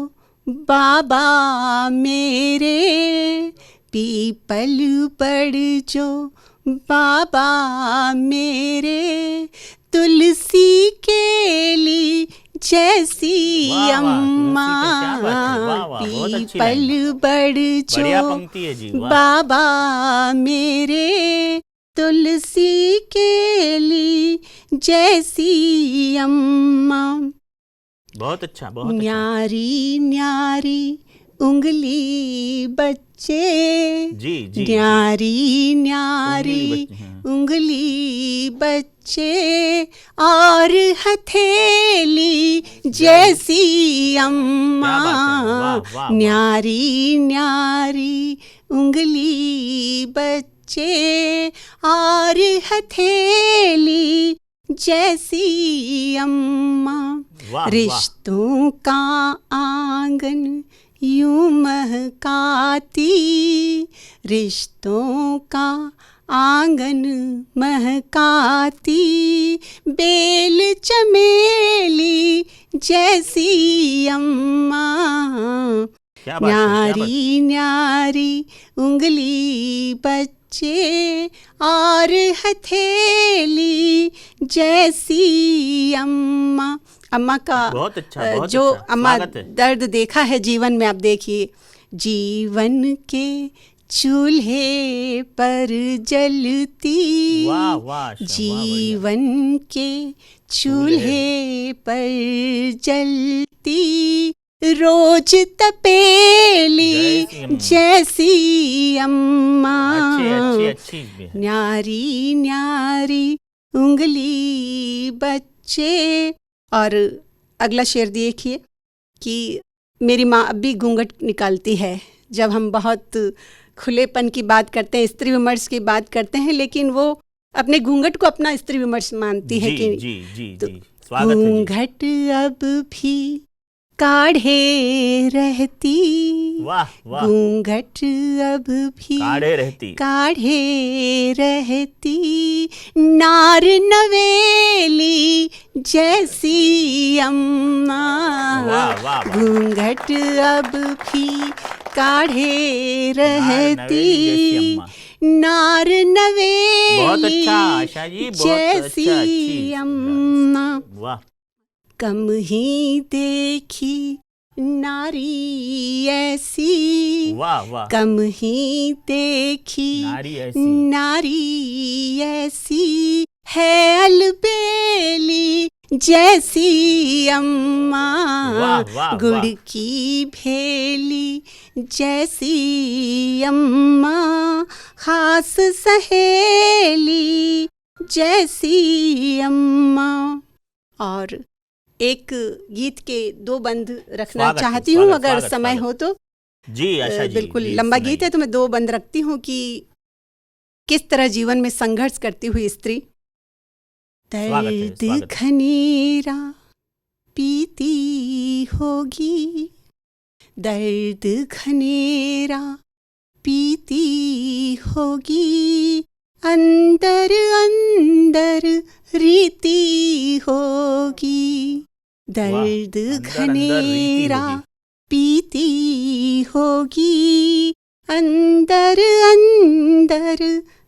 बाबा मेरे, पीपल बड़ जो बाबा मेरे, तुलसी केली जैसी वाह, वाह, अम्मा। तुलसी के क्या बात है, वाह, वाह, बहुत अच्छी पीपल लाइन। बड़ बढ़िया जो पंक्ति है जी, वाह। बाबा मेरे, तुलसी केली जैसी अम्मा। बहुत अच्छा बहुत अच्छा। न्यारी न्यारी उंगली बच्चे, जी जी, न्यारी न्यारी उंगली बच्चे, हाँ। उंगली बच्चे, और हथेली जैसी अम्मा। क्या बात है, वाह, वाह, वाह। न्यारी न्यारी उंगली बच्चे, और हथेली जैसी अम्मा। वाह, रिश्तों का आंगन यूं महकाती, रिश्तों का आंगन महकाती, बेल चमेली जैसी अम्मा। क्या बात है, क्या बात है। न्यारी न्यारी उंगली बच्चे, और हथेली जैसी अम्मा। अम्मा का बहुत अच्छा, बहुत जो अच्छा, अम्मा स्वागत है। दर्द देखा है जीवन में, आप देखिए जीवन के चूल्हे पर जलती, वाह वाह, वाह, जीवन के चूल्हे पर जलती, रोज तपेली जैसी अम्मा। अच्छी अच्छी अच्छी। न्यारी न्यारी उंगली बच्चे। और अगला शेर देखिए कि मेरी माँ अब भी घूंघट निकालती है। जब हम बहुत खुलेपन की बात करते हैं, स्त्री विमर्श की बात करते हैं, लेकिन वो अपने घूंघट को अपना स्त्री विमर्श मानती है जी कि जी जी तो जी, स्वागत है जी। घूंघट अब भी काढ़े रहती, वाह वाह, घूंघट अब भी काढ़े रहती, काढ़े रहती, नार नवेली जैसी अम्मा, वाह वाह वाह, घूंघट अब भी काढ़े नवेली जैसी रहती, अम्मा। नार बहुत नवेली अच्छा आशा जी, बहुत अच्छा, जैसी अच्छी अम्मा, वाह, कम ही देखी नारी ऐसी, वाह वाह, कम ही देखी नारी ऐसी, नारी ऐसी, है अलबेली जैसी अम्मा, वाह वाह गुड़ वाह, की भेली जैसी अम्मा, खास सहेली जैसी अम्मा। और एक गीत के 2 बंद रखना स्वागत है, चाहती हूँ, स्वागत, अगर स्वागत, समय स्वागत। हो तो। जी आशा जी, बिल्कुल जी, लंबा सुनाइए। गीत है तो मैं 2 बंद रखती हूँ कि किस तरह जीवन में संघर्ष करती हुई स्त्री स्वागत है, दर्द स्वागत है। घनेरा पीती होगी, दर्द घनेरा पीती होगी, अंदर अंदर रीति होगी, दर्द अंदर अंदर रीति घनेरा होगी। पीती होगी, अंदर अंदर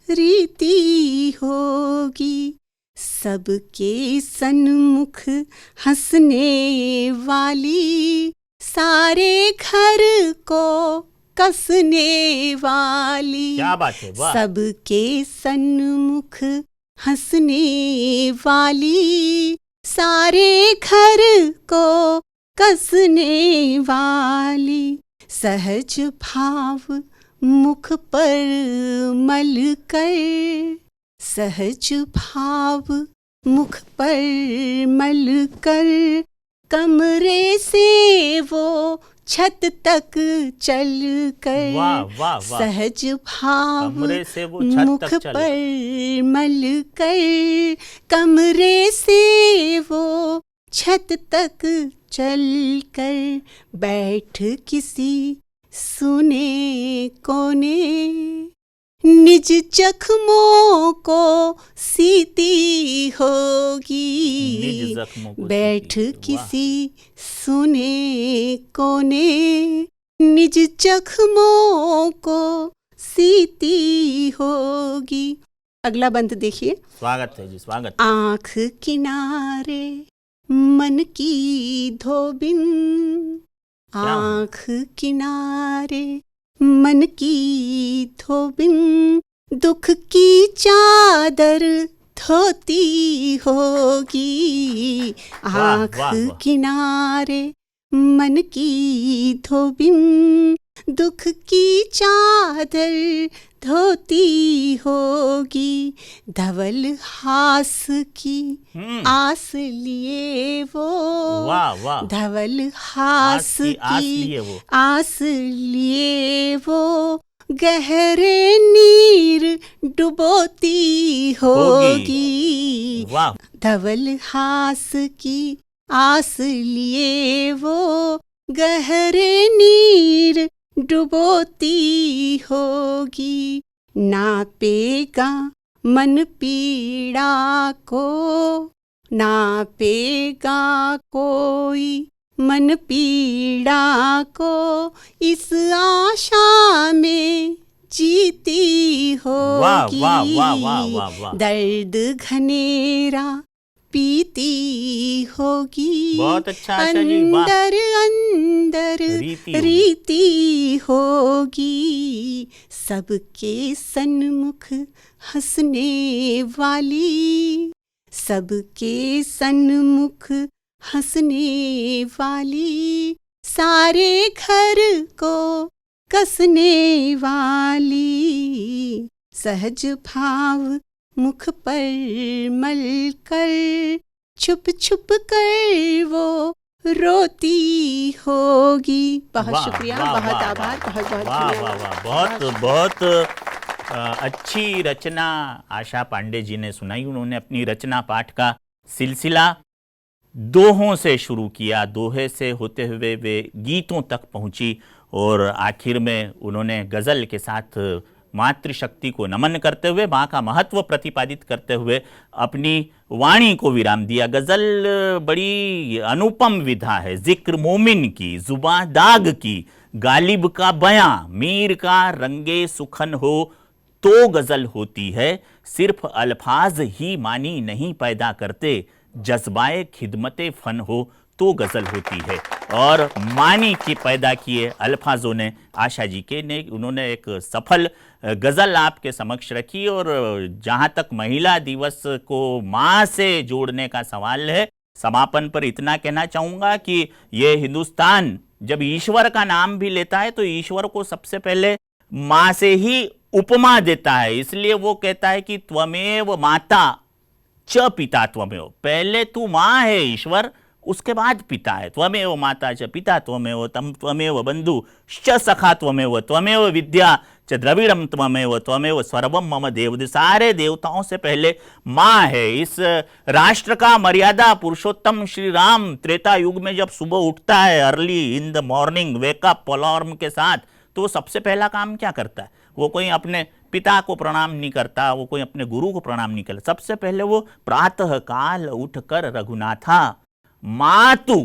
रीति होगी, सबके सन्मुख हंसने वाली, सारे घर को कसने वाली, क्या बात है, वाह, सबके सन्मुख हंसने वाली, सारे घर को कसने वाली, सहज भाव मुख पर मल कर, सहज भाव मुख पर मल कर, कमरे से वो छत तक चल कर, वाह वाह वाह, सहज भाव कमरे से वो छत मुख तक चल, पर मल कर, कमरे से वो छत तक चल कर, बैठ किसी सुने कोने, निज जख्मों को सीती होगी, निज जख्मों को बैठ सीती, वाह। किसी सुने कोने, निज जख्मों को सीती होगी। अगला बंद देखिए। स्वागत है जी, स्वागत। आँख किनारे मन की धोबिन, आँख किनारे मन की धोबिन, दुख की चादर धोती होगी, वाह, आँख वाह, वाह। किनारे मन की धोबिन, दुख की चादर धोती होगी, धवल हास की आस लिए वो, वाह वाह, धवल हास आस की लिए वो, आस लिए वो, गहरे नीर डुबोती होगी, वाह, धवल हास की आस लिए वो, गहरे नीर डुबोती होगी, नापेगा मन पीड़ा को, नापेगा कोई मन पीड़ा को, इस आशा में जीती होगी, वाह, वाह, वाह, वाह, वाह। दर्द घनेरा पीती होगी, बहुत अच्छा आशा जी, वाह। अंदर अंदर रीति होगी, सबके सन्मुख हंसने वाली, सबके सन्मुख हंसने वाली, सारे घर को कसने वाली, सहज भाव मुख पर मल कर, छुप छुप कर वो रोती होगी। बहुत वाह, शुक्रिया, वाह, बहुत वाह, आभार, वाह, बहुत बहुत वाह वाह धन्यवाद। वाह, बहुत बहुत अच्छी रचना आशा पांडे जी ने सुनाई। उन्होंने अपनी रचना पाठ का सिलसिला दोहों से शुरू किया, दोहे से होते हुए वे गीतों तक पहुंची और आखिर में उन्होंने गज़ल के साथ मातृशक्ति को नमन करते हुए, माँ का महत्व प्रतिपादित करते हुए अपनी वाणी को विराम दिया। गज़ल बड़ी अनुपम विधा है, जिक्र मोमिन की, जुबां दाग की, गालिब का बयां, मीर का रंगे सुखन हो तो गज़ल होती है। सिर्फ अल्फाज ही मानी नहीं पैदा करते, जज्बाए खिदमते फन हो तो गज़ल होती है। और मानी के पैदा किए अल्फाजों ने आशा जी के ने उन्होंने एक सफल गज़ल आपके समक्ष रखी। और जहाँ तक महिला दिवस को माँ से जोड़ने का सवाल है, समापन पर इतना कहना चाहूँगा कि ये हिंदुस्तान जब ईश्वर का नाम भी लेता है तो ईश्वर को सबसे पहले माँ से ही उपमा देता है। इसलिए वो कहता है कि त्वमेव माता च पिता त्वमेव, पहले तू माँ है ईश्वर, उसके बाद पिता है। त्वमेव माता च पिता त्वमेव, तम त्वमेव बंधु च सखा त्वमेव, त्वमेव विद्या च द्रविड़म त्वमेव, त्वमेव सर्वम मम देव। सारे देवताओं से पहले माँ है। इस राष्ट्र का मर्यादा पुरुषोत्तम श्री राम त्रेता युग में जब सुबह उठता है, early in the morning wake up alarm के साथ, तो सबसे पहला काम क्या करता है? वो कोई अपने पिता को प्रणाम नहीं करता, वो कोई अपने गुरु को प्रणाम नहीं करता। सबसे पहले वो प्रातः काल उठकर रघुनाथा मातु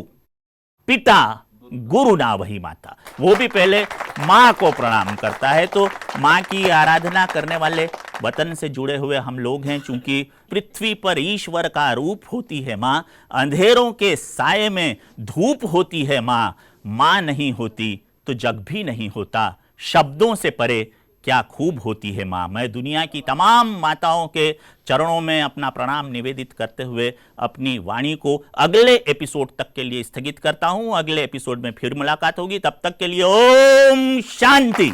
पिता गुरु ना वही माता, वो भी पहले माँ को प्रणाम करता है। तो माँ की आराधना करने वाले वतन से जुड़े हुए हम लोग हैं। चूंकि पृथ्वी पर ईश्वर का रूप होती है माँ, अंधेरों के साये में धूप होती है माँ, माँ नहीं होती तो जग भी नहीं होता, शब्दों से परे क्या खूब होती है माँ। मैं दुनिया की तमाम माताओं के चरणों में अपना प्रणाम निवेदित करते हुए अपनी वाणी को अगले एपिसोड तक के लिए स्थगित करता हूँ। अगले एपिसोड में फिर मुलाकात होगी, तब तक के लिए ओम शांति।